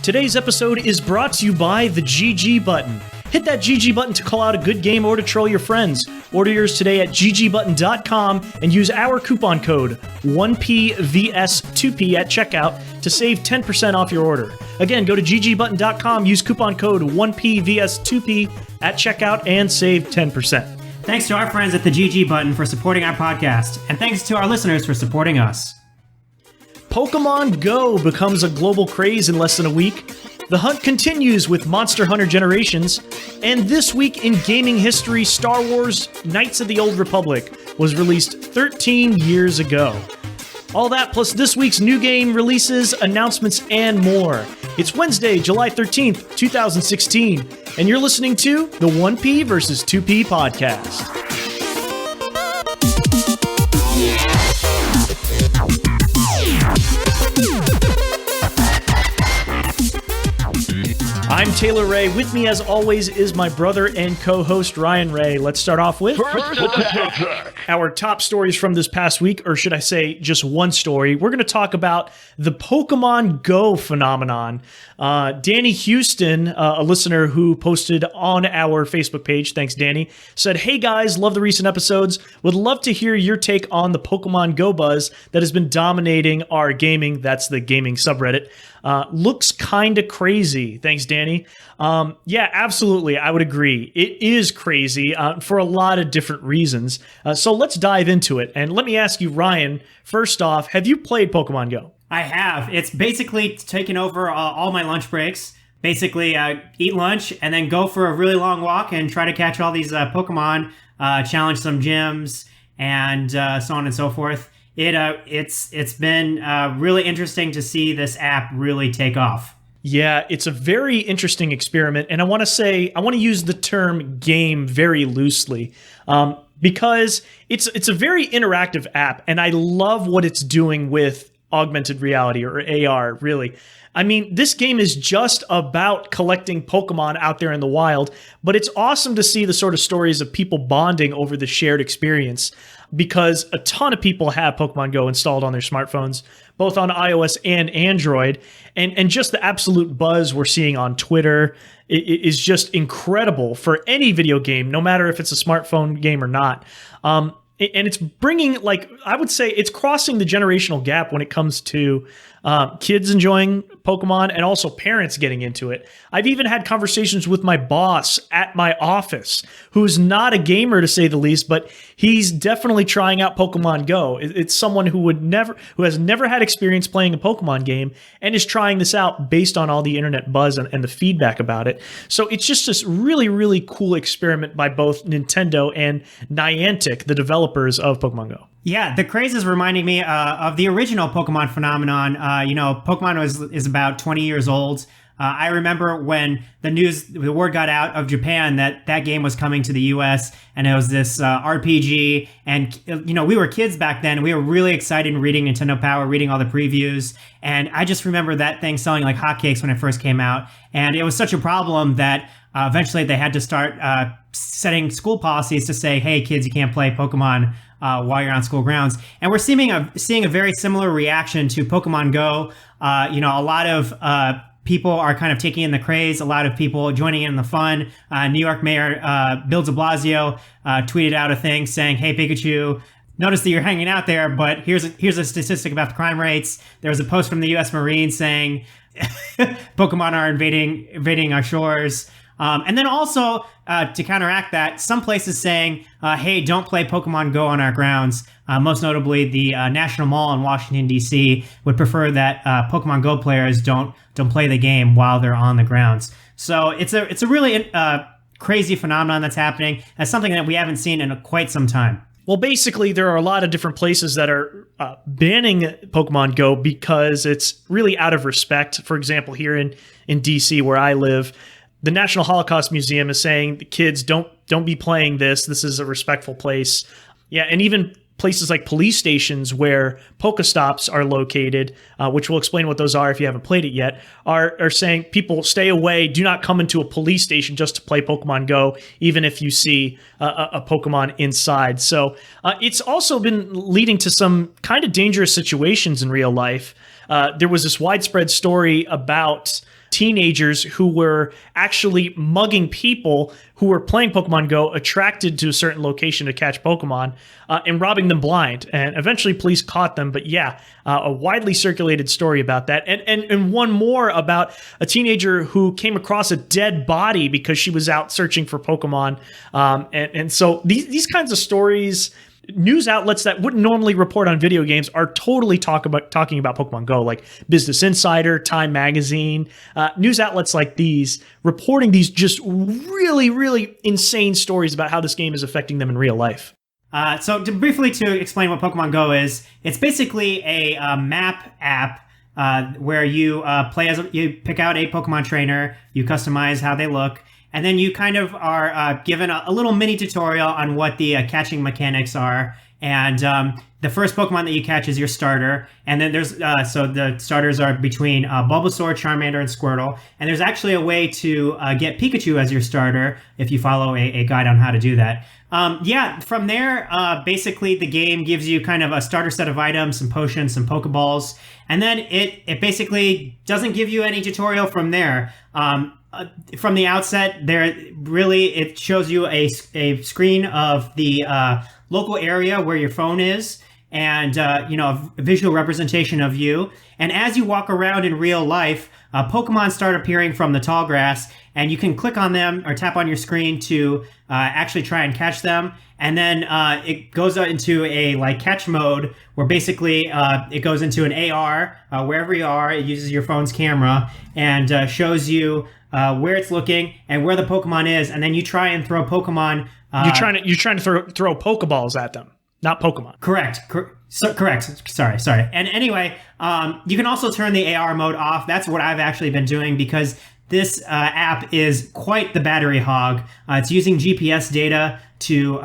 Today's episode is brought to you by the GG button. Hit that GG button to call out a good game or to troll your friends. Order yours today at ggbutton.com and use our coupon code 1PVS2P at checkout to save 10% off your order. Again, go to ggbutton.com, use coupon code 1PVS2P at checkout and save 10%. Thanks to our friends at the GG button for supporting our podcast, and thanks to our listeners for supporting us. Pokémon GO becomes a global craze in less than a week. The hunt continues with Monster Hunter Generations, and this week in gaming history, Star Wars Knights of the Old Republic was released 13 years ago. All that plus this week's new game releases, announcements, and more. It's Wednesday, July 13th, 2016, and you're listening to the 1P versus 2P podcast. I'm Taylor Ray. With me, as always, is my brother and co-host Ryan Ray. Let's start off with our top stories from this past week, or should I say just one story. We're going to talk about the Pokémon GO phenomenon. Danny Houston, a listener who posted on our Facebook page, thanks Danny, said, "Hey guys, love the recent episodes. Would love to hear your take on the Pokémon GO buzz that has been dominating our gaming," that's the gaming subreddit. Looks kind of crazy. Thanks, Danny. Yeah, absolutely. I would agree. It is crazy for a lot of different reasons. So let's dive into it. And let me ask you, Ryan, first off, have you played Pokemon Go? I have. It's basically taken over all my lunch breaks. Basically, eat lunch and then go for a really long walk and try to catch all these Pokemon, challenge some gyms, and so on and so forth. It's been really interesting to see this app really take off. Yeah, it's a very interesting experiment, and I want to use the term game very loosely, because it's a very interactive app, and I love what it's doing with augmented reality, or AR, really. I mean, this game is just about collecting Pokemon out there in the wild, but it's awesome to see the sort of stories of people bonding over the shared experience, because a ton of people have Pokemon Go installed on their smartphones, both on iOS and Android, and just the absolute buzz we're seeing on Twitter is just incredible for any video game, no matter if it's a smartphone game or not. And it's bringing, I would say it's crossing the generational gap when it comes to kids enjoying Pokemon and also parents getting into it. I've even had conversations with my boss at my office, who's not a gamer to say the least, but he's definitely trying out Pokemon Go. It's someone who has never had experience playing a Pokemon game and is trying this out based on all the internet buzz and the feedback about it. So it's just this really, really cool experiment by both Nintendo and Niantic, the developers of Pokemon Go. Yeah, the craze is reminding me of the original Pokemon phenomenon. Pokemon is about 20 years old. I remember when the word got out of Japan that game was coming to the US, and it was this RPG. And, we were kids back then. We were really excited reading Nintendo Power, reading all the previews. And I just remember that thing selling like hotcakes when it first came out. And it was such a problem that eventually they had to start setting school policies to say, hey, kids, you can't play Pokemon while you're on school grounds. And we're seeing a very similar reaction to Pokemon Go. A lot of people are kind of taking in the craze, a lot of people joining in the fun. New York Mayor Bill de Blasio tweeted out a thing saying, hey, Pikachu, notice that you're hanging out there, but here's a statistic about the crime rates. There was a post from the U.S. Marines saying Pokemon are invading our shores. And then also, to counteract that, some places saying, hey, don't play Pokemon Go on our grounds. Most notably, the National Mall in Washington, D.C. would prefer that Pokemon Go players don't play the game while they're on the grounds. So it's a really crazy phenomenon that's happening. That's something that we haven't seen in quite some time. Well, basically, there are a lot of different places that are banning Pokemon Go because it's really out of respect. For example, here in D.C., where I live, the National Holocaust Museum is saying the kids don't be playing this. This is a respectful place. Yeah, and even places like police stations where Pokestops are located, which we'll explain what those are if you haven't played it yet, are saying people stay away, do not come into a police station just to play Pokemon Go, even if you see a Pokemon inside. So it's also been leading to some kind of dangerous situations in real life. There was this widespread story about teenagers who were actually mugging people who were playing Pokemon Go, attracted to a certain location to catch Pokemon, and robbing them blind. And eventually police caught them. But yeah, a widely circulated story about that. And one more about a teenager who came across a dead body because she was out searching for Pokemon. And so these kinds of stories, news outlets that wouldn't normally report on video games are totally talking about Pokemon Go, like Business Insider, Time Magazine, news outlets like these reporting these just really, really insane stories about how this game is affecting them in real life. So briefly to explain what Pokemon Go is, it's basically a map app where you you pick out a Pokemon trainer, you customize how they look, and then you kind of are given a little mini tutorial on what the catching mechanics are. And the first Pokemon that you catch is your starter. And then there's, so the starters are between Bulbasaur, Charmander, and Squirtle. And there's actually a way to get Pikachu as your starter if you follow a guide on how to do that. From there, basically the game gives you kind of a starter set of items, some potions, some Pokeballs. And then it basically doesn't give you any tutorial from there. From the outset, it shows you a screen of the local area where your phone is, and a visual representation of you. And as you walk around in real life, Pokemon start appearing from the tall grass, and you can click on them or tap on your screen to actually try and catch them. And then it goes into a catch mode where basically it goes into an AR wherever you are. It uses your phone's camera and shows you where it's looking and where the Pokemon is, and then you try and throw Pokemon. You're trying to throw Pokeballs at them, not Pokemon. Correct. Correct. Sorry. And anyway, you can also turn the AR mode off. That's what I've actually been doing because this app is quite the battery hog. It's using GPS data to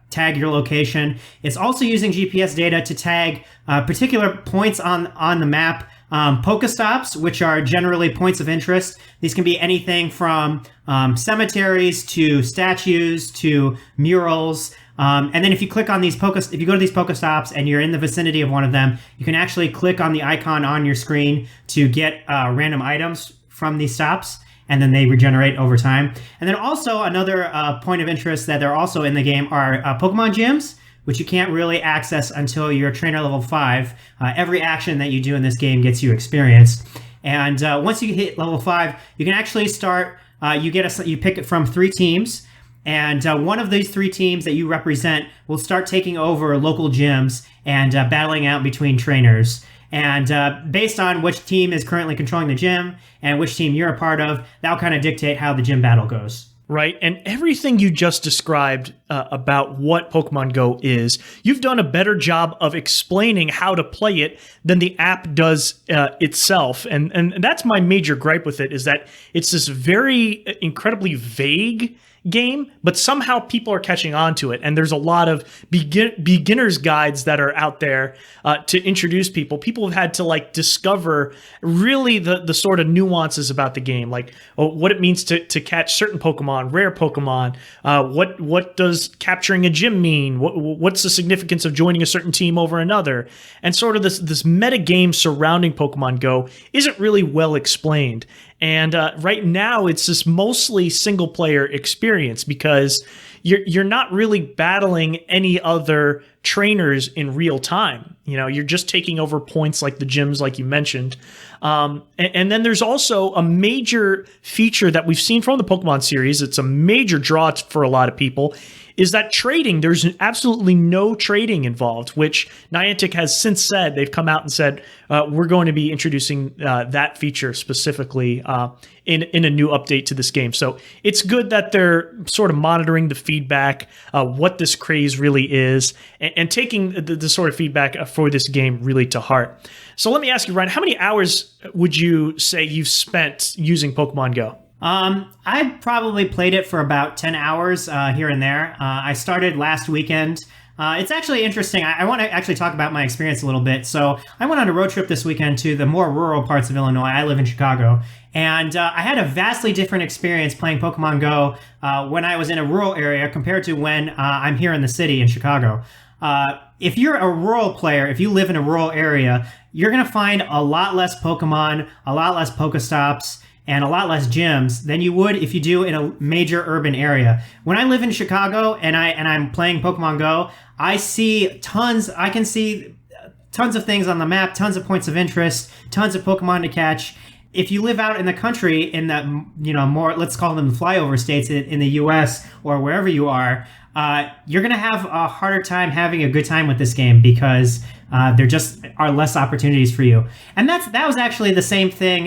tag your location. It's also using GPS data to tag particular points on the map. Pokestops, which are generally points of interest. These can be anything from cemeteries to statues to murals. And then if you click on these if you go to these Pokestops and you're in the vicinity of one of them, you can actually click on the icon on your screen to get random items from these stops, and then they regenerate over time. And then also another point of interest that are also in the game are Pokemon gyms, which you can't really access until you're trainer level 5. Every action that you do in this game gets you experience. And once you hit level 5, you can actually start, you pick it from 3 teams. And one of these 3 teams that you represent will start taking over local gyms and battling out between trainers. And based on which team is currently controlling the gym and which team you're a part of, that'll kind of dictate how the gym battle goes. Right. And everything you just described about what Pokemon Go is, you've done a better job of explaining how to play it than the app does itself. And that's my major gripe with it, is that it's this very incredibly vague game, but somehow people are catching on to it. And there's a lot of beginner's guides that are out there to introduce people. People have had to discover really the sort of nuances about the game, like what it means to catch certain Pokemon, rare Pokemon. What does capturing a gym mean? What's the significance of joining a certain team over another? And sort of this meta game surrounding Pokemon Go isn't really well explained. And right now, it's this mostly single-player experience because you're not really battling any other trainers in real time. You're just taking over points like the gyms, like you mentioned. And then there's also a major feature that we've seen from the Pokemon series. It's a major draw for a lot of people, is that trading. There's absolutely no trading involved, which Niantic has since said. They've come out and said, we're going to be introducing that feature specifically in a new update to this game. So it's good that they're sort of monitoring the feedback, what this craze really is, and taking the sort of feedback for this game really to heart. So let me ask you, Ryan, how many hours would you say you've spent using Pokemon Go? I probably played it for about 10 hours here and there. I started last weekend. It's actually interesting. I want to actually talk about my experience a little bit. So I went on a road trip this weekend to the more rural parts of Illinois. I live in Chicago. And I had a vastly different experience playing Pokemon Go when I was in a rural area compared to when I'm here in the city in Chicago. If you're a rural player, if you live in a rural area, you're going to find a lot less Pokemon, a lot less Pokestops. and a lot less gyms than you would if you do in a major urban area. When I live in Chicago and I'm playing Pokemon Go, I see tons. I can see tons of things on the map, tons of points of interest, tons of Pokemon to catch. If you live out in the country, in the more, let's call them flyover states in the U.S. or wherever you are, you're going to have a harder time having a good time with this game because there just are less opportunities for you. And that was actually the same thing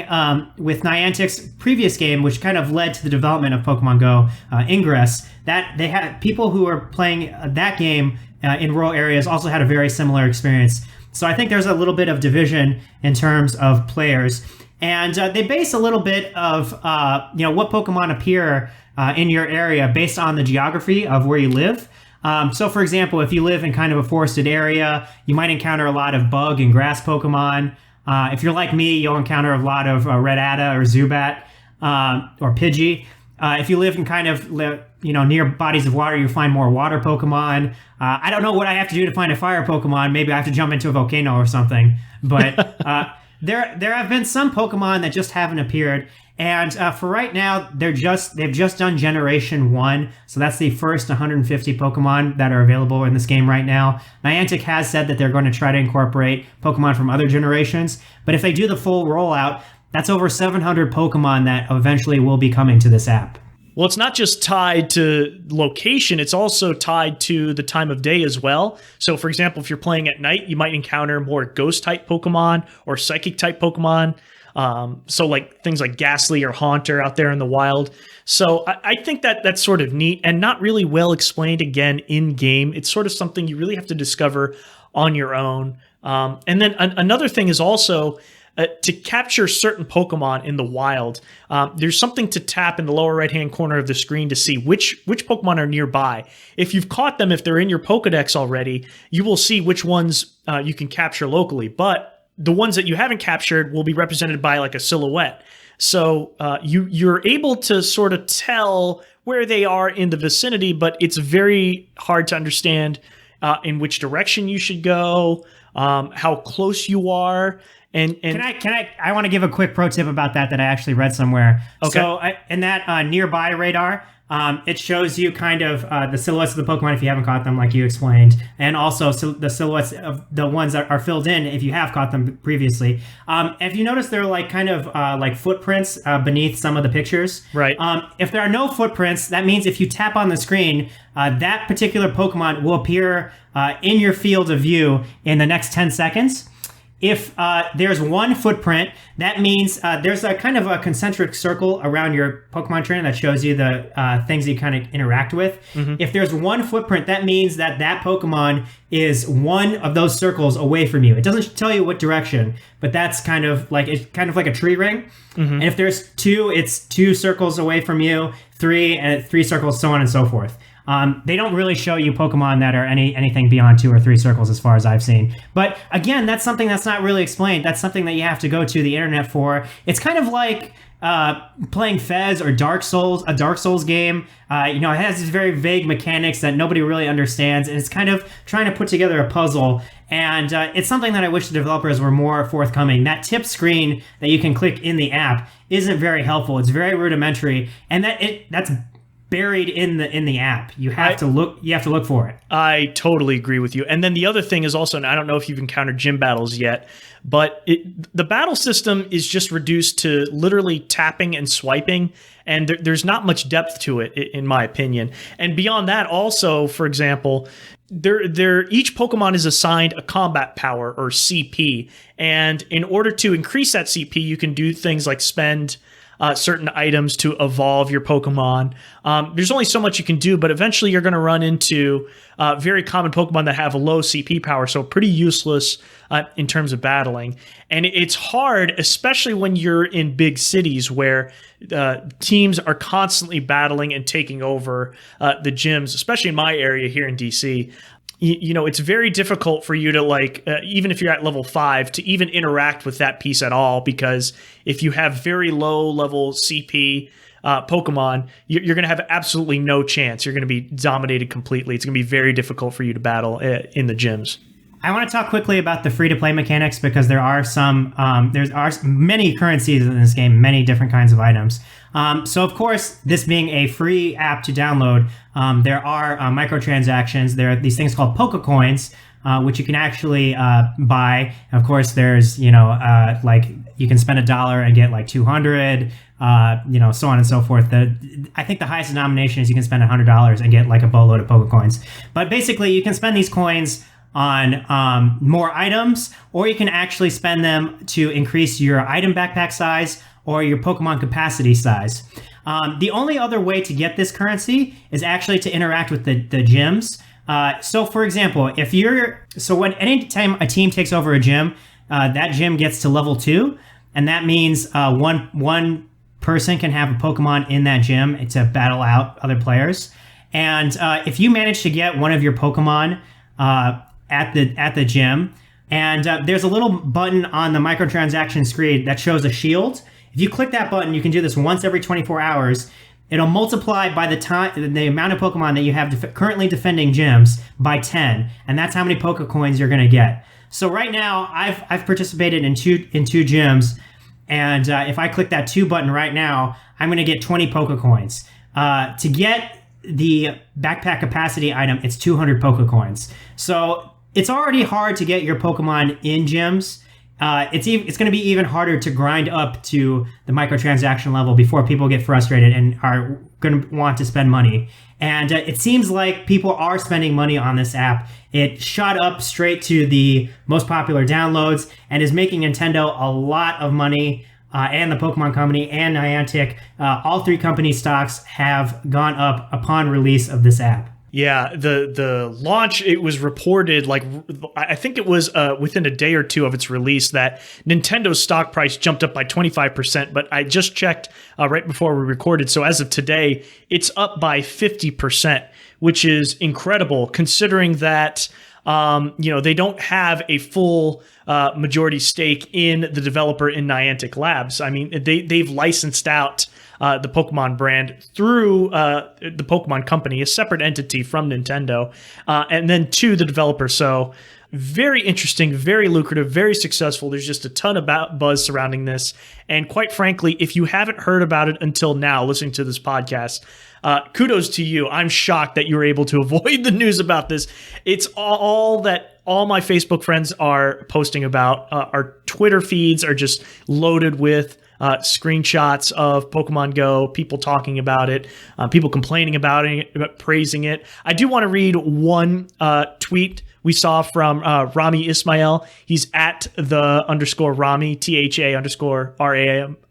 with Niantic's previous game, which kind of led to the development of Pokemon Go, Ingress. That they had people who were playing that game in rural areas also had a very similar experience. So I think there's a little bit of division in terms of players. And they base a little bit of what Pokemon appear in your area based on the geography of where you live. So, for example, if you live in kind of a forested area, you might encounter a lot of bug and grass Pokemon. If you're like me, you'll encounter a lot of Rattata or Zubat or Pidgey. If you live in kind of near bodies of water, you'll find more water Pokemon. I don't know what I have to do to find a fire Pokemon. Maybe I have to jump into a volcano or something. But there have been some Pokemon that just haven't appeared. And for right now, they've just done Generation 1. So that's the first 150 Pokemon that are available in this game right now. Niantic has said that they're going to try to incorporate Pokemon from other generations. But if they do the full rollout, that's over 700 Pokemon that eventually will be coming to this app. Well, it's not just tied to location, it's also tied to the time of day as well. So, for example, if you're playing at night, you might encounter more ghost-type Pokemon or psychic-type Pokemon. So like things like Ghastly or Haunter out there in the wild. So I think that that's sort of neat and not really well explained, again, in-game. It's sort of something you really have to discover on your own. And then another thing is also to capture certain Pokemon in the wild, there's something to tap in the lower right-hand corner of the screen to see which Pokemon are nearby. If you've caught them, if they're in your Pokedex already, you will see which ones you can capture locally. But the ones that you haven't captured will be represented by like a silhouette. So you're able to sort of tell where they are in the vicinity, but it's very hard to understand in which direction you should go, how close you are. And I want to give a quick pro tip about that I actually read somewhere. Okay. So in that nearby radar, it shows you kind of the silhouettes of the Pokemon if you haven't caught them, like you explained, and also the silhouettes of the ones that are filled in if you have caught them previously. If you notice, there are like kind of like footprints beneath some of the pictures. Right. If there are no footprints, that means if you tap on the screen, that particular Pokemon will appear in your field of view in the next 10 seconds. If there's one footprint, that means there's a kind of a concentric circle around your Pokemon trainer that shows you the things you kind of interact with. Mm-hmm. If there's one footprint, that means that Pokemon is one of those circles away from you. It doesn't tell you what direction, but that's kind of like a tree ring. Mm-hmm. And if there's two, it's two circles away from you, three circles, so on and so forth. They don't really show you Pokemon that are anything beyond 2 or 3 circles as far as I've seen. But again, that's something that's not really explained. That's something that you have to go to the internet for. It's kind of like playing Fez or Dark Souls, a Dark Souls game. It has these very vague mechanics that nobody really understands, and it's kind of trying to put together a puzzle. And it's something that I wish the developers were more forthcoming. That tip screen that you can click in the app isn't very helpful. It's very rudimentary, and that's buried in the app. You have to look for it. I totally agree with you. And then the other thing is also, and I don't know if you've encountered gym battles yet, but the battle system is just reduced to literally tapping and swiping, and there's not much depth to it, in my opinion. And beyond that, also, for example, each Pokemon is assigned a combat power, or CP, and in order to increase that CP, you can do things like spend certain items to evolve your Pokemon. There's only so much you can do, but eventually you're going to run into very common Pokemon that have a low CP power, so pretty useless in terms of battling. And it's hard, especially when you're in big cities where teams are constantly battling and taking over the gyms, especially in my area here in DC. It's very difficult for you to even if you're at level 5 to even interact with that piece at all, because if you have very low level CP Pokemon, you're going to have absolutely no chance. You're going to be dominated completely. It's going to be very difficult for you to battle in the gyms. I want to talk quickly about the free-to-play mechanics because there are many currencies in this game, many different kinds of items. So, of course, this being a free app to download, there are microtransactions. There are these things called Pokecoins, which you can actually buy. Of course, there's, like you can spend $1 and get like 200, so on and so forth. I think the highest denomination is you can spend $100 and get like a boatload of Pokecoins. But basically, you can spend these coins on more items, or you can actually spend them to increase your item backpack size or your Pokemon capacity size. The only other way to get this currency is actually to interact with the gyms. So for example, anytime a team takes over a gym, that gym gets to level 2, and that means one person can have a Pokemon in that gym to battle out other players. And if you manage to get one of your Pokemon at the gym, and there's a little button on the microtransaction screen that shows a shield. If you click that button, you can do this once every 24 hours. It'll multiply by the amount of Pokemon that you have currently defending gyms by 10, and that's how many Pokecoins you're going to get. So right now, I've participated in two gyms, and if I click that 2 button right now, I'm going to get 20 Pokecoins. To get the backpack capacity item, it's 200 Pokecoins. So it's already hard to get your Pokemon in gyms. It's going to be even harder to grind up to the microtransaction level before people get frustrated and are going to want to spend money. And it seems like people are spending money on this app. It shot up straight to the most popular downloads and is making Nintendo a lot of money. And the Pokemon Company and Niantic, all 3 company stocks have gone up upon release of this app. Yeah, the launch, it was reported, I think it was within a day or two of its release, that Nintendo's stock price jumped up by 25%, but I just checked right before we recorded, so as of today, it's up by 50%, which is incredible, considering that they don't have a full majority stake in the developer in Niantic Labs. I mean, they've licensed out the Pokemon brand through the Pokemon Company, a separate entity from Nintendo, and then to the developer. So very interesting, very lucrative, very successful. There's just a ton of buzz surrounding this. And quite frankly, if you haven't heard about it until now, listening to this podcast, kudos to you. I'm shocked that you were able to avoid the news about this. It's all that all my Facebook friends are posting about. Our Twitter feeds are just loaded with screenshots of Pokemon Go, people talking about it, people complaining about it, praising it. I do want to read one tweet we saw from Rami Ismail. He's at the _Rami,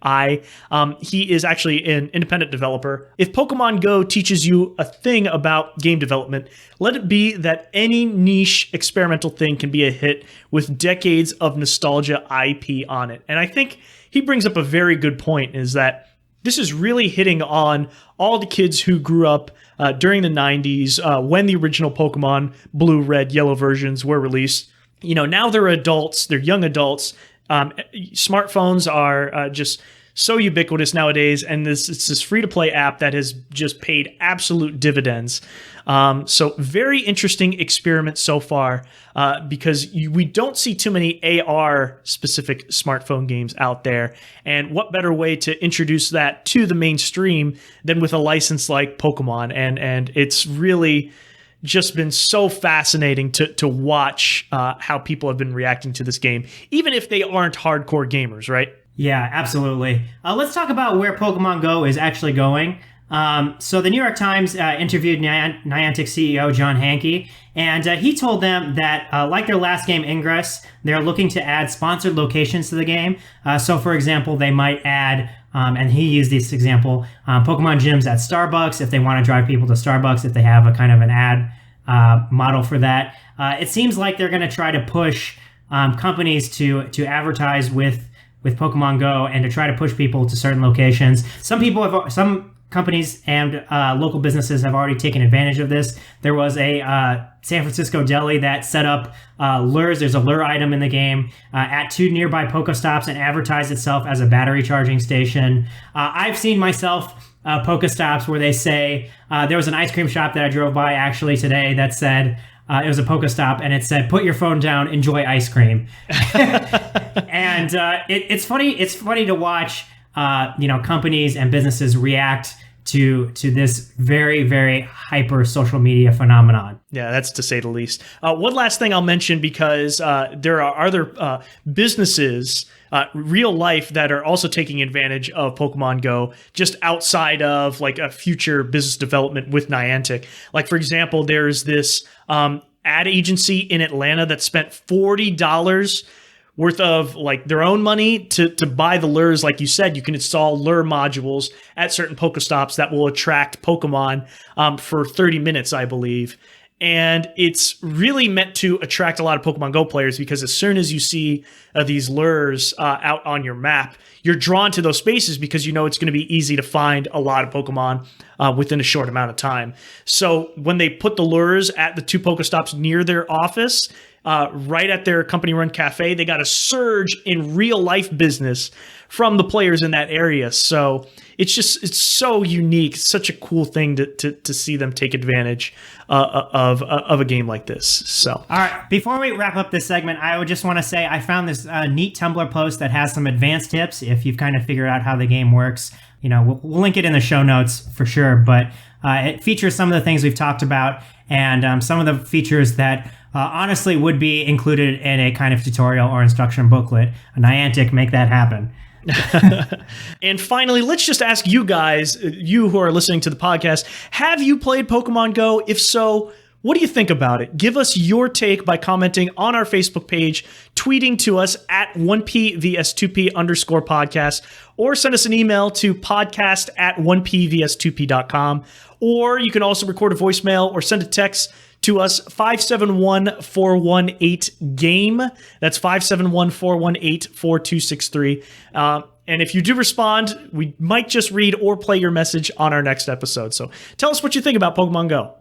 THA_RAMI. He is actually an independent developer. If Pokemon Go teaches you a thing about game development, let it be that any niche experimental thing can be a hit with decades of nostalgia IP on it. And I think he brings up a very good point, is that this is really hitting on all the kids who grew up during the 90s when the original Pokemon Blue, Red, Yellow versions were released. Now they're adults, they're young adults. Smartphones are just so ubiquitous nowadays, and it's this free-to-play app that has just paid absolute dividends. So very interesting experiment so far, because we don't see too many AR-specific smartphone games out there. And what better way to introduce that to the mainstream than with a license like Pokemon? And it's really just been so fascinating to watch how people have been reacting to this game, even if they aren't hardcore gamers, right? Yeah, absolutely. Let's talk about where Pokemon Go is actually going. So the New York Times interviewed Niantic CEO John Hanke, and he told them that, like their last game, Ingress, they're looking to add sponsored locations to the game. So, for example, they might add, and he used this example, Pokemon gyms at Starbucks if they want to drive people to Starbucks, if they have a kind of an ad model for that. It seems like they're going to try to push companies to advertise with Pokemon Go and to try to push people to certain locations. Some companies and local businesses have already taken advantage of this. There was a San Francisco deli that set up lures. There's a lure item in the game at 2 nearby Pokestops and advertised itself as a battery charging station. I've seen myself Pokestops where they say, there was an ice cream shop that I drove by actually today that said, It was a Pokestop, and it said, "Put your phone down, enjoy ice cream." And it's funny. It's funny to watch, companies and businesses react to this very, very hyper social media phenomenon. Yeah, that's to say the least. One last thing I'll mention, because there are other businesses, real life, that are also taking advantage of Pokemon Go, just outside of like a future business development with Niantic. Like, for example, there's this ad agency in Atlanta that spent $40 worth of like their own money to buy the lures. Like you said, you can install lure modules at certain Pokestops that will attract Pokemon for 30 minutes, I believe. And it's really meant to attract a lot of Pokemon Go players, because as soon as you see these lures out on your map, you're drawn to those spaces because you know it's going to be easy to find a lot of Pokemon within a short amount of time. So when they put the lures at the 2 Pokestops near their office, right at their company-run cafe, they got a surge in real-life business from the players in that area. So it's so unique. It's such a cool thing to see them take advantage of a game like this. So, all right, before we wrap up this segment, I would just want to say I found this neat Tumblr post that has some advanced tips if you've kind of figured out how the game works. We'll link it in the show notes for sure, but it features some of the things we've talked about, and some of the features that honestly would be included in a kind of tutorial or instruction booklet. Niantic, make that happen. And finally, let's just ask you guys, you who are listening to the podcast, have you played Pokemon Go? If so, what do you think about it? Give us your take by commenting on our Facebook page, tweeting to us at 1pvs2p_podcast, or send us an email to podcast@1pvs2p.com. Or you can also record a voicemail or send a text to us, 571-418-GAME. That's 571-418-4263. And if you do respond, we might just read or play your message on our next episode. So tell us what you think about Pokemon Go.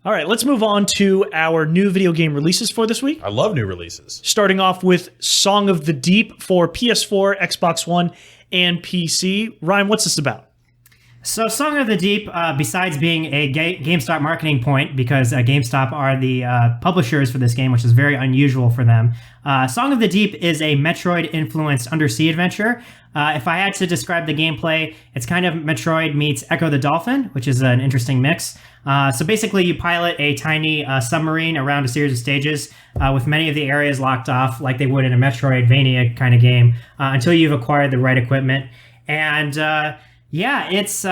All right, let's move on to our new video game releases for this week. I love new releases. Starting off with Song of the Deep for PS4, Xbox One, and PC. Ryan, what's this about? So Song of the Deep, besides being a GameStop marketing point, because GameStop are the publishers for this game, which is very unusual for them, Song of the Deep is a Metroid-influenced undersea adventure. If I had to describe the gameplay, it's kind of Metroid meets Echo the Dolphin, which is an interesting mix. So basically, you pilot a tiny submarine around a series of stages with many of the areas locked off like they would in a Metroidvania kind of game until you've acquired the right equipment. And yeah, it's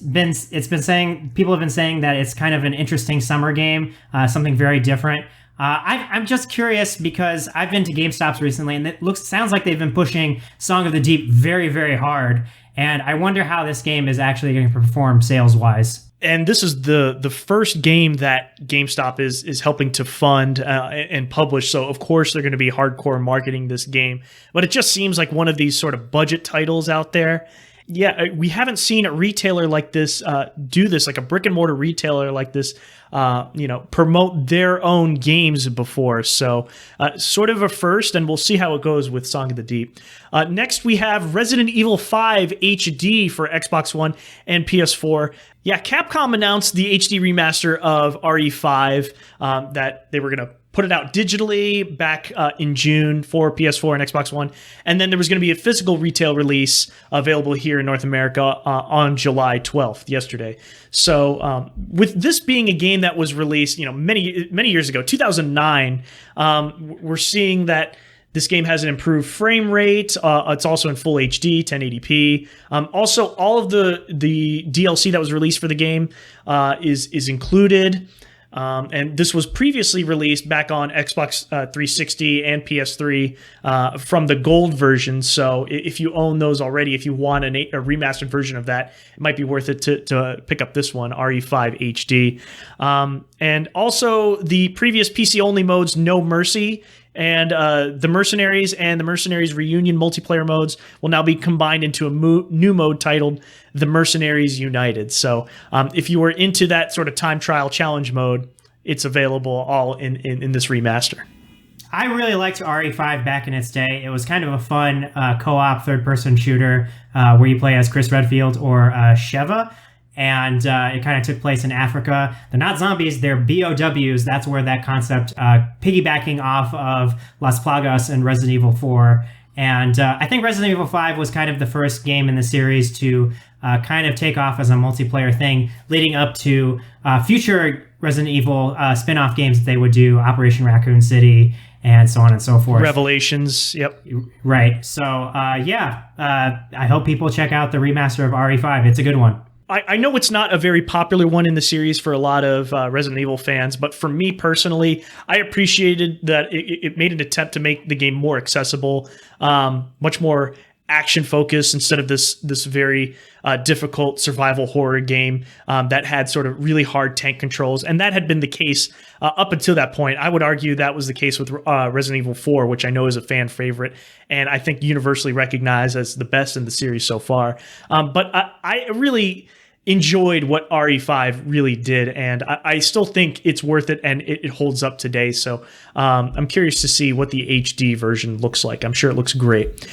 been saying, people have been saying that it's kind of an interesting summer game, something very different. I'm just curious because I've been to GameStops recently, and it sounds like they've been pushing Song of the Deep very, very hard. And I wonder how this game is actually going to perform sales-wise. And this is the first game that GameStop is helping to fund and publish. So, of course, they're going to be hardcore marketing this game. But it just seems like one of these sort of budget titles out there. Yeah, we haven't seen a retailer like this do this, like a brick and mortar retailer like this, promote their own games before. So sort of a first, and we'll see how it goes with Song of the Deep. Next, we have Resident Evil 5 HD for Xbox One and PS4. Yeah, Capcom announced the HD remaster of RE5 that they were going to put it out digitally back in June for PS4 and Xbox One. And then there was going to be a physical retail release available here in North America on July 12th, yesterday. So with this being a game that was released, many years ago, 2009, we're seeing that this game has an improved frame rate. It's also in full HD, 1080p. Also, all of the DLC that was released for the game is included. And this was previously released back on Xbox 360 and PS3 from the gold version. So if you own those already, if you want a remastered version of that, it might be worth it to pick up this one, RE5 HD. And also the previous PC-only modes, No Mercy, and the Mercenaries and the Mercenaries Reunion multiplayer modes will now be combined into a new mode titled The Mercenaries United. So if you were into that sort of time trial challenge mode, it's available all in this remaster. I really liked RE5 back in its day. It was kind of a fun co-op third-person shooter where you play as Chris Redfield or Sheva. And it kind of took place in Africa. They're not zombies, they're BOWs. That's where that concept, piggybacking off of Las Plagas and Resident Evil 4. And I think Resident Evil 5 was kind of the first game in the series to kind of take off as a multiplayer thing, leading up to future Resident Evil spin-off games that they would do, Operation Raccoon City, and so on and so forth. Revelations, yep. Right. So, I hope people check out the remaster of RE5. It's a good one. I know it's not a very popular one in the series for a lot of Resident Evil fans, but for me personally, I appreciated that it made an attempt to make the game more accessible, much more action focused instead of this very difficult survival horror game that had sort of really hard tank controls. And that had been the case up until that point. I would argue that was the case with Resident Evil 4, which I know is a fan favorite, and I think universally recognized as the best in the series so far. But I really enjoyed what RE5 really did, and I still think it's worth it, and it holds up today. So I'm curious to see what the HD version looks like. I'm sure it looks great.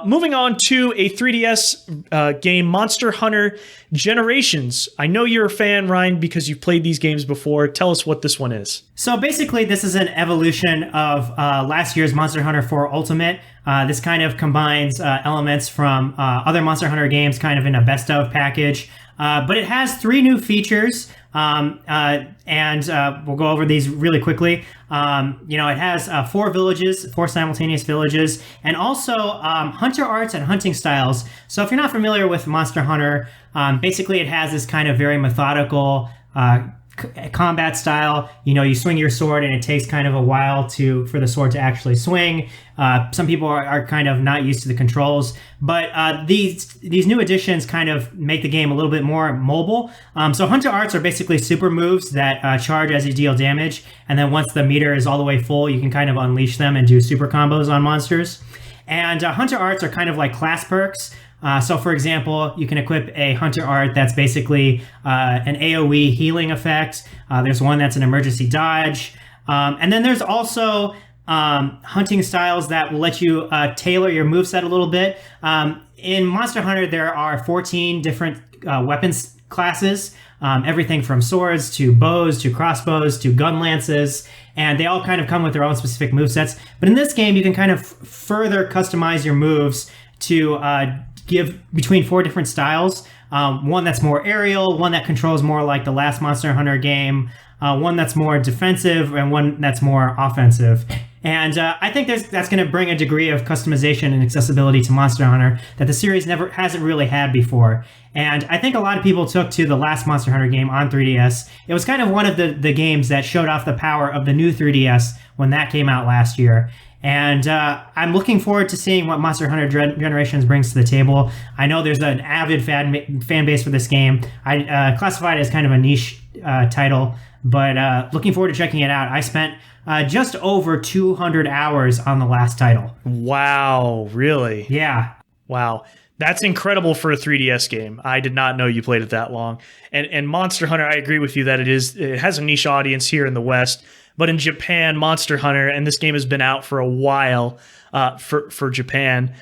Moving on to a 3DS game, Monster Hunter Generations. I know you're a fan, Ryan, because you've played these games before. Tell us what this one is. So basically, this is an evolution of last year's Monster Hunter 4 Ultimate. This kind of combines elements from other Monster Hunter games kind of in a best of package. But it has 3 new features, and we'll go over these really quickly. It has 4 villages, 4 simultaneous villages, and also hunter arts and hunting styles. So if you're not familiar with Monster Hunter, basically it has this kind of very methodical combat style. You swing your sword and it takes kind of a while for the sword to actually swing. Some people are kind of not used to the controls, but these new additions kind of make the game a little bit more mobile. So hunter arts are basically super moves that charge as you deal damage, and then once the meter is all the way full, you can kind of unleash them and do super combos on monsters. And hunter arts are kind of like class perks. So, for example, you can equip a hunter art that's basically an AoE healing effect. There's one that's an emergency dodge. And then there's also hunting styles that will let you tailor your moveset a little bit. In Monster Hunter, there are 14 different weapons classes, everything from swords to bows to crossbows to gun lances, and they all kind of come with their own specific movesets. But in this game, you can kind of further customize your moves to give between 4 different styles. One that's more aerial, one that controls more like the last Monster Hunter game, one that's more defensive, and one that's more offensive. And I think that's going to bring a degree of customization and accessibility to Monster Hunter that the series hasn't really had before. And I think a lot of people took to the last Monster Hunter game on 3DS. It was kind of one of the games that showed off the power of the new 3DS when that came out last year. And I'm looking forward to seeing what Monster Hunter Generations brings to the table. I know there's an avid fan base for this game. I classify it as kind of a niche title, but looking forward to checking it out. I spent just over 200 hours on the last title. Wow, really? Yeah. Wow. That's incredible for a 3DS game. I did not know you played it that long. And Monster Hunter, I agree with you that it has a niche audience here in the West. But in Japan, Monster Hunter, and this game has been out for a while for Japan,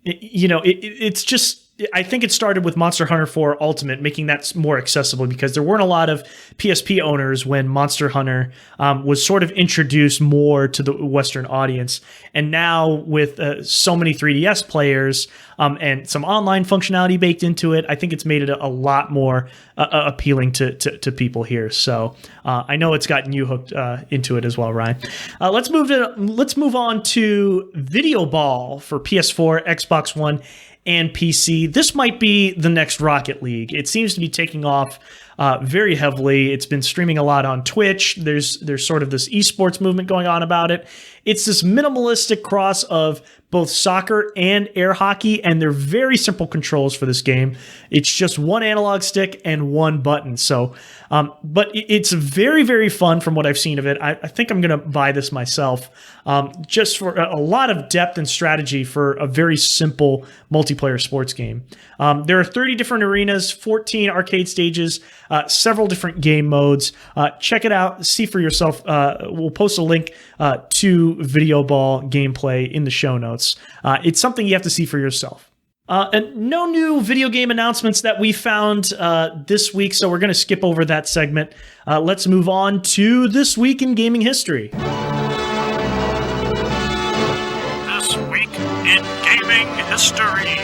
it's just, I think it started with Monster Hunter 4 Ultimate, making that more accessible because there weren't a lot of PSP owners when Monster Hunter was sort of introduced more to the Western audience. And now with so many 3DS players and some online functionality baked into it, I think it's made it a lot more appealing to people here. So I know it's gotten you hooked into it as well, Ryan. Let's move on to Video Ball for PS4, Xbox One, and PC. This might be the next Rocket League. It seems to be taking off very heavily. It's been streaming a lot on Twitch. There's sort of this esports movement going on about it. It's this minimalistic cross of both soccer and air hockey, and they're very simple controls for this game. It's just one analog stick and one button. So, but it's very, very fun from what I've seen of it. I think I'm going to buy this myself, just for a lot of depth and strategy for a very simple multiplayer sports game. There are 30 different arenas, 14 arcade stages, several different game modes. Check it out. See for yourself. We'll post a link to Video Ball gameplay in the show notes. It's something you have to see for yourself. And no new video game announcements that we found this week, so we're going to skip over that segment. Let's move on to This Week in Gaming History. This Week in Gaming History.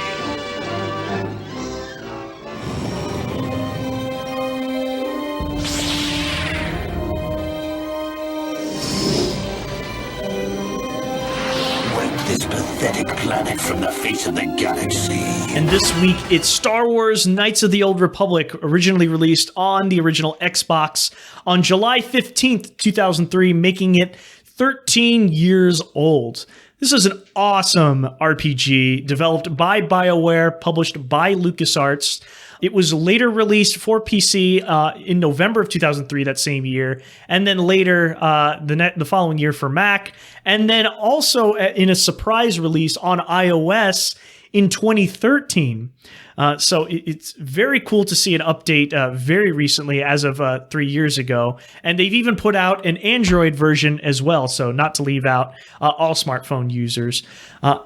This pathetic planet from the face of the galaxy. And this week, it's Star Wars Knights of the Old Republic, originally released on the original Xbox on July 15th, 2003, making it 13 years old. This is an awesome RPG developed by BioWare, published by LucasArts. It was later released for PC in November of 2003, that same year, and then later the following year for Mac, and then also in a surprise release on iOS in 2013. So it's very cool to see an update very recently, as of 3 years ago. And they've even put out an Android version as well, so not to leave out all smartphone users.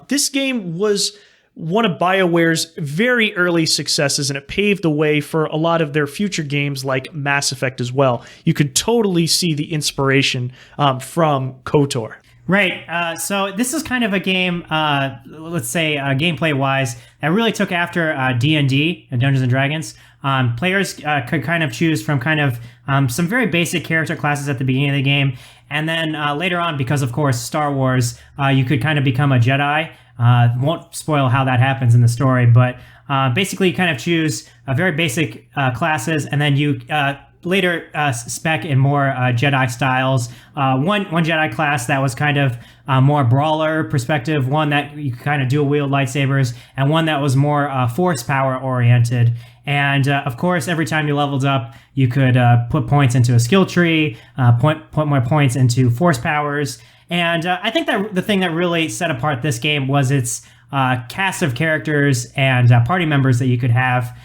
This game was one of BioWare's very early successes, and it paved the way for a lot of their future games like Mass Effect as well. You could totally see the inspiration from KOTOR. Right. So this is kind of a game, let's say gameplay-wise, that really took after D&D, Dungeons & Dragons. Players could kind of choose from kind of some very basic character classes at the beginning of the game. And then later on, because of course Star Wars, you could kind of become a Jedi. Won't spoil how that happens in the story, but basically you kind of choose very basic classes, and then you later spec in more Jedi styles. One Jedi class that was kind of more brawler perspective, one that you could kind of dual wield lightsabers, and one that was more force power oriented. And of course, every time you leveled up, you could put points into a skill tree, put more points into force powers. And I think that the thing that really set apart this game was its cast of characters and party members that you could have.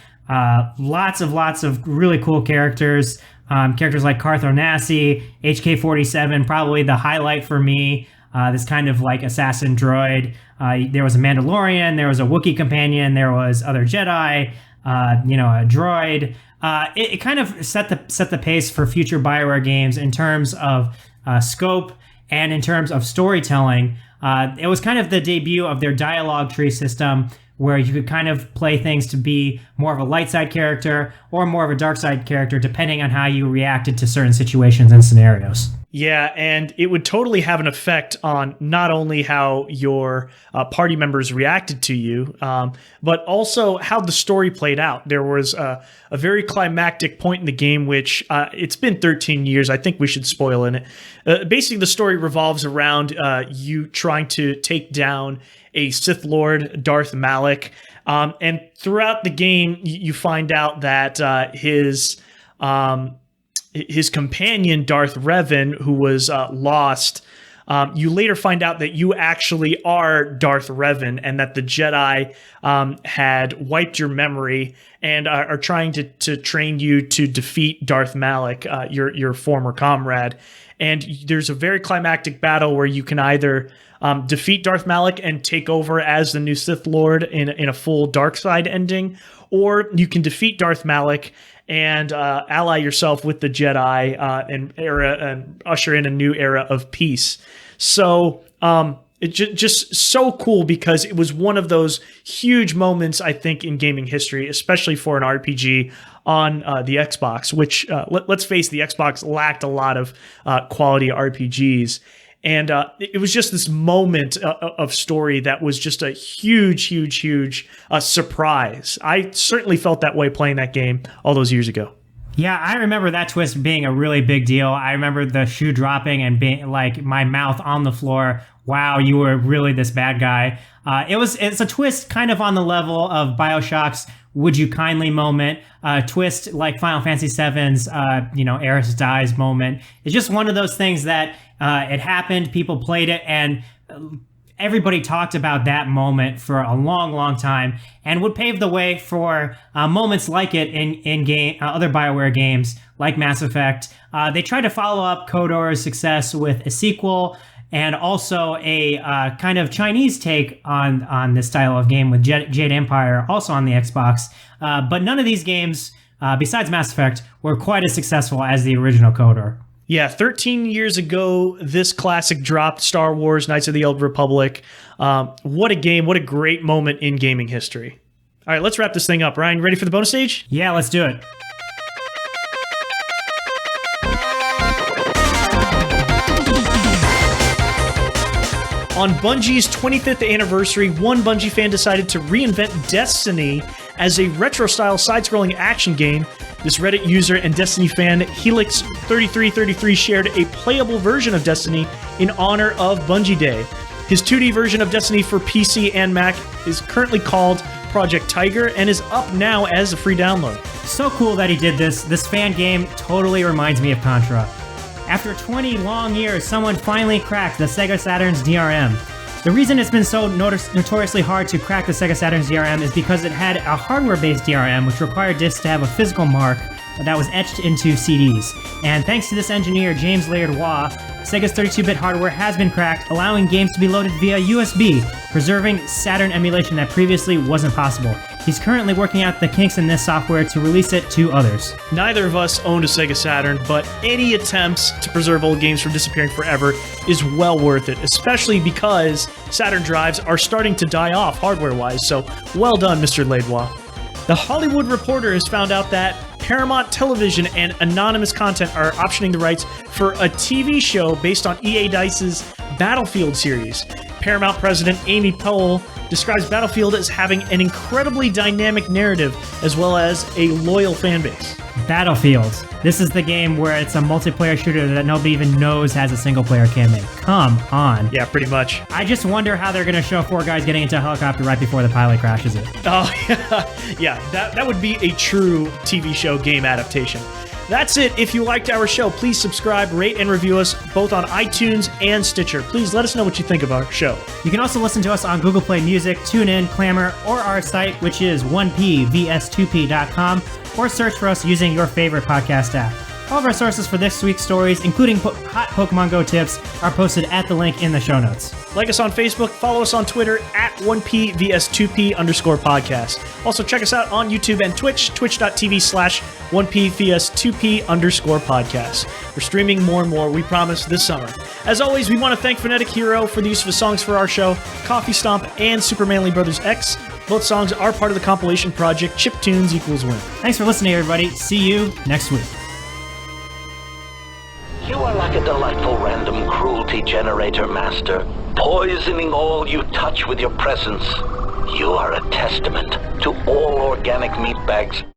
Lots of really cool characters. Characters like Carth Onasi, HK-47, probably the highlight for me. This kind of like assassin droid. There was a Mandalorian, there was a Wookiee companion, there was other Jedi, a droid. It kind of set the pace for future BioWare games in terms of scope and in terms of storytelling. It was kind of the debut of their dialogue tree system, where you could kind of play things to be more of a light side character or more of a dark side character, depending on how you reacted to certain situations and scenarios. Yeah, and it would totally have an effect on not only how your party members reacted to you, but also how the story played out. There was a very climactic point in the game, which it's been 13 years. I think we should spoil in it. Basically, the story revolves around you trying to take down a Sith Lord, Darth Malak. And throughout the game, you find out that his companion, Darth Revan, who was lost, you later find out that you actually are Darth Revan, and that the Jedi had wiped your memory and are trying to train you to defeat Darth Malak, your former comrade. And there's a very climactic battle where you can either defeat Darth Malak and take over as the new Sith Lord in a full dark side ending, or you can defeat Darth Malak and ally yourself with the Jedi and usher in a new era of peace. So it's just so cool, because it was one of those huge moments, I think, in gaming history, especially for an RPG on the Xbox, which, let's face, the Xbox lacked a lot of quality RPGs. And it was just this moment of story that was just a huge surprise. I certainly felt that way playing that game all those years ago. Yeah, I remember that twist being a really big deal. I remember the shoe dropping and being like my mouth on the floor. Wow, you were really this bad guy. It's a twist kind of on the level of BioShock's "Would You Kindly" moment, twist like Final Fantasy VII's Eris dies moment. It's just one of those things that it happened, people played it, and everybody talked about that moment for a long time, and would pave the way for moments like it in game other BioWare games like Mass Effect. They tried to follow up KOTOR's success with a sequel, and also a kind of Chinese take on this style of game with Jade Empire, also on the Xbox. But none of these games, besides Mass Effect, were quite as successful as the original KOTOR. Yeah, 13 years ago, this classic dropped, Star Wars, Knights of the Old Republic. What a game, what a great moment in gaming history. All right, let's wrap this thing up. Ryan, ready for the bonus stage? Yeah, let's do it. On Bungie's 25th anniversary, one Bungie fan decided to reinvent Destiny as a retro-style side-scrolling action game. This Reddit user and Destiny fan, Helix3333, shared a playable version of Destiny in honor of Bungie Day. His 2D version of Destiny for PC and Mac is currently called Project Tiger and is up now as a free download. So cool that he did this. This fan game totally reminds me of Contra. After 20 long years, someone finally cracked the Sega Saturn's DRM. The reason it's been so notoriously hard to crack the Sega Saturn's DRM is because it had a hardware-based DRM, which required discs to have a physical mark that was etched into CDs. And thanks to this engineer, James Laird Waugh, Sega's 32-bit hardware has been cracked, allowing games to be loaded via USB, preserving Saturn emulation that previously wasn't possible. He's currently working out the kinks in this software to release it to others. Neither of us owned a Sega Saturn, but any attempts to preserve old games from disappearing forever is well worth it, especially because Saturn drives are starting to die off hardware-wise, so well done, Mr. Laidlaw. The Hollywood Reporter has found out that Paramount Television and Anonymous Content are optioning the rights for a TV show based on EA Dice's Battlefield series. Paramount president Amy Powell describes Battlefield as having an incredibly dynamic narrative as well as a loyal fan base. Battlefield. This is the game where it's a multiplayer shooter that nobody even knows has a single-player campaign. Come on. Yeah, pretty much. I just wonder how they're going to show four guys getting into a helicopter right before the pilot crashes it. Oh, yeah, that would be a true TV show game adaptation. That's it. If you liked our show, please subscribe, rate, and review us both on iTunes and Stitcher. Please let us know what you think of our show. You can also listen to us on Google Play Music, TuneIn, Clamor, or our site, which is 1pvs2p.com, or search for us using your favorite podcast app. All of our sources for this week's stories, including hot Pokemon Go tips, are posted at the link in the show notes. Like us on Facebook, follow us on Twitter at 1pvs2p_podcast. Also check us out on YouTube and Twitch, twitch.tv/1pvs2p_podcast. We're streaming more and more, we promise, this summer. As always, we want to thank Phonetic Hero for the use of the songs for our show, Coffee Stomp, and Super Manly Brothers X. Both songs are part of the compilation project Chiptunes Equals Win. Thanks for listening, everybody. See you next week. You are like a delightful random cruelty generator, Master, poisoning all you touch with your presence. You are a testament to all organic meatbags.